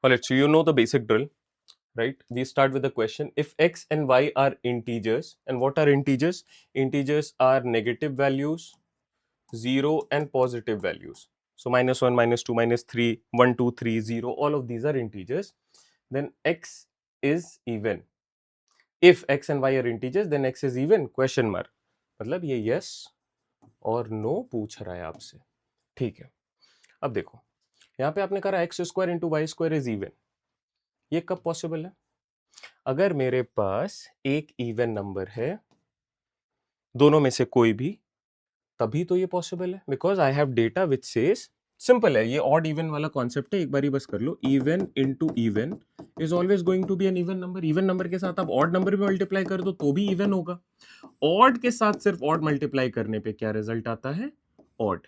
Alright, so you know the basic drill, right? We start with the question. If x and y are integers, and what are integers? Integers are negative values, 0 and positive values. So -1, -2, -3, 1, 2, 3, 0, all of these are integers. Then x is even. If x and y are integers, then x is even? Question mark. मतलब ये yes और no पूछ रहा है आपसे. ठीक है. अब देखो, यहाँ पे आपने कहा X square into Y square is even. ये कब पॉसिबल है? अगर मेरे पास एक इवन नंबर है, दोनों में से कोई भी, तभी तो ये पॉसिबल है. Because I have data which says, simple है, ये ऑड इवन वाला कॉन्सेप्ट है, एक बार ही बस कर लो. Even into even is always going to be an even number. Even number के साथ आप ऑड नंबर भी मल्टीप्लाई कर दो तो भी इवन होगा. ऑड के साथ सिर्फ ऑड मल्टीप्लाई करने पे क्या रिजल्ट आता है? ऑड.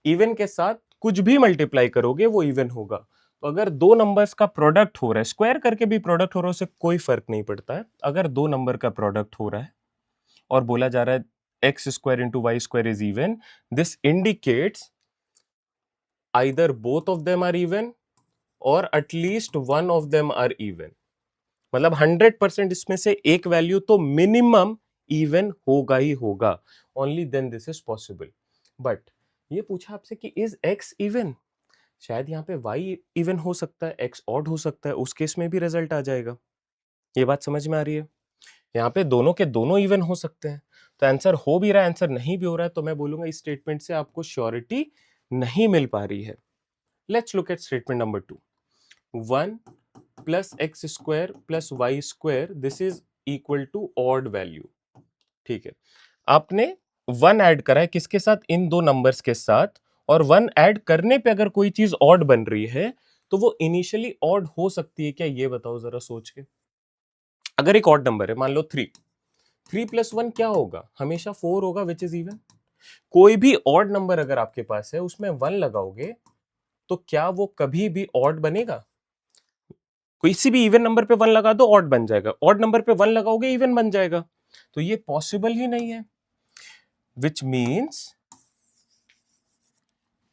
इवन के साथ कुछ भी मल्टीप्लाई करोगे वो इवन होगा. तो अगर दो नंबर्स का प्रोडक्ट हो रहा है, स्क्वायर करके भी प्रोडक्ट हो रहा है, उससे कोई फर्क नहीं पड़ता है. अगर दो नंबर का प्रोडक्ट हो रहा है और बोला जा रहा है x square into Y square is even, this indicates either both of them are even और at least one of them are even. मतलब 100% इसमें से एक वैल्यू तो मिनिमम इवन होगा ही होगा. Only then this is possible. But ये पूछा आपसे कि इज एक्स इवन. शायद यहाँ पे y इवन हो सकता है, x ऑड हो सकता है, उस केस में भी रिजल्ट आ जाएगा. ये बात समझ में आ रही है? यहाँ पे दोनों के दोनों इवन हो सकते हैं. तो आंसर हो भी रहा है, आंसर नहीं भी हो रहा है, तो मैं बोलूंगा इस स्टेटमेंट से आपको श्योरिटी नहीं मिल पा रही है. Let's look at statement number 2. 1 plus X square plus Y square, this is equal to odd value. ठीक है, आपने 1 ऐड करा है किसके साथ? इन दो नंबर्स के साथ. और 1 ऐड करने पे अगर कोई चीज ऑड बन रही है तो वो इनिशियली ऑड हो सकती है क्या? ये बताओ जरा सोच के. अगर एक ऑड नंबर है, मान लो 3, 3 प्लस 1 क्या होगा? हमेशा 4 होगा, विच इज इवन. कोई भी ऑड नंबर अगर आपके पास है, उसमें 1 लगाओगे तो क्या वो कभी भी ऑड बनेगा? किसी भी इवन नंबर पे 1 लगा दो, ऑड बन जाएगा. ऑड नंबर पे 1 लगाओगे, इवन बन जाएगा. तो ये पॉसिबल ही नहीं है. Which means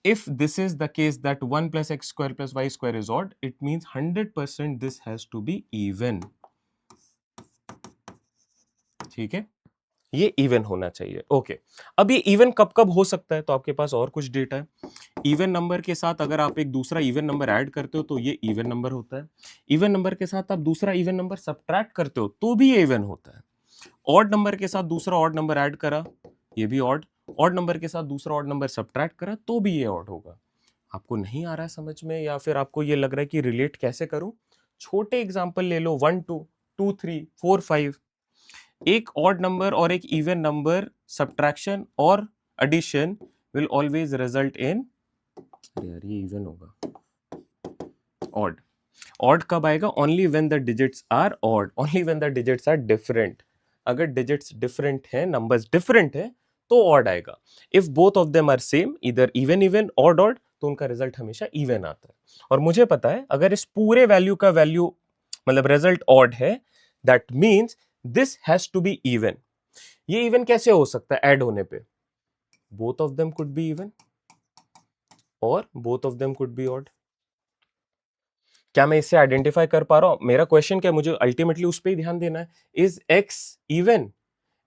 if this is the case that 1 plus x square plus y square is odd, it means 100% this has to be even. ठीक है, ये इवन होना चाहिए. ओके, अब ये इवन कब कब हो सकता है? तो आपके पास और कुछ डेटा है. इवन नंबर के साथ अगर आप एक दूसरा इवन नंबर ऐड करते हो तो ये इवन नंबर होता है. इवन नंबर के साथ आप दूसरा इवन नंबर सब्ट्रैक्ट करते हो तो भी ये इवन होता है. ऑड नंबर के साथ दूसरा ऑड नंबर ऐड करा, ये भी ऑड. ऑड नंबर के साथ दूसरा ऑड नंबर सब्ट्रैक्ट करा तो भी ये ऑड होगा. आपको नहीं आ रहा है समझ में, या फिर आपको ये लग रहा है कि रिलेट कैसे करूं? छोटे एग्जांपल ले लो. 1 2 2 3 4 5. एक ऑड नंबर और एक इवन नंबर सब्ट्रैक्शन और addition will always result in, अरे यार ये इवन होगा, ऑड. ऑड कब आएगा? Only when the digits are odd, only when the digits are different. अगर डिजिट्स डिफरेंट है, नंबर्स डिफरेंट है, तो ऑड आएगा. If both of them are same, इधर इवन इवन ऑड ऑड, तो उनका रिजल्ट हमेशा इवन आता है. और मुझे पता है अगर इस पूरे वैल्यू का वैल्यू मतलब रिजल्ट ऑड है, that means this has to be even. ये इवन कैसे हो सकता है? ऐड होने पे both of them could be even और both of them could be odd. क्या मैं इससे आइडेंटिफाई कर पा रहा हूं? मेरा क्वेश्चन क्या, मुझे अल्टीमेटली उस पर ही ध्यान देना है. Is x even?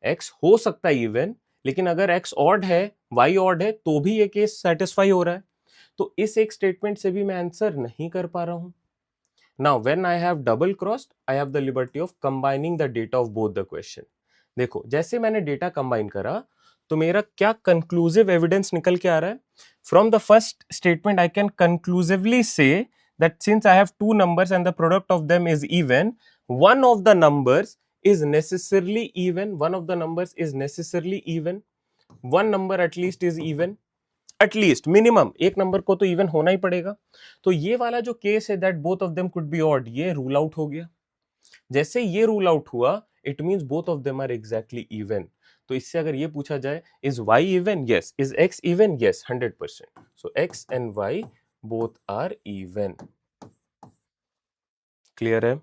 एक्स हो सकता है इवन, लेकिन अगर एक्स ऑड है, वाई ऑड है, तो भी ये केस सेटिस्फाई हो रहा है. तो इस एक स्टेटमेंट से भी मैं आंसर नहीं कर पा रहा हूं. Now when I have double crossed, I have the liberty of combining the data of both the question. देखो, जैसे मैंने डेटा कंबाइन करा तो मेरा क्या कंक्लूसिव एविडेंस निकल के आ रहा है? From the first statement I can conclusively से that since I have two numbers and the product of them is even, one of the numbers is necessarily even, one of the numbers is necessarily even, one number at least is even, at least minimum एक number को तो even होना ही पड़ेगा. तो ये वाला जो case है that both of them could be odd, ये रूल आउट हो गया. जैसे ये रूल आउट हुआ, it means both of them are exactly even. तो इससे अगर ये पूछा जाए is y even? Yes. Is x even? Yes, 100%. So x and y both are even. Clear है?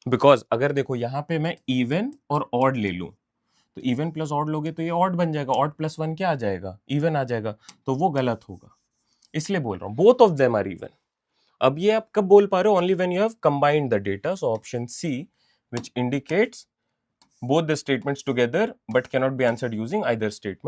बिकॉज अगर देखो यहां पे मैं इवन और ऑड ले लूं, तो इवन प्लस ऑड लोगे तो ये ऑड बन जाएगा. ऑड प्लस 1 क्या आ जाएगा? इवन आ जाएगा. तो वो गलत होगा. इसलिए बोल रहा हूं both of them are even. अब ये आप कब बोल पा रहे हो? Only when you have combined the data. So option C which indicates both the statements together but cannot be answered using either statement.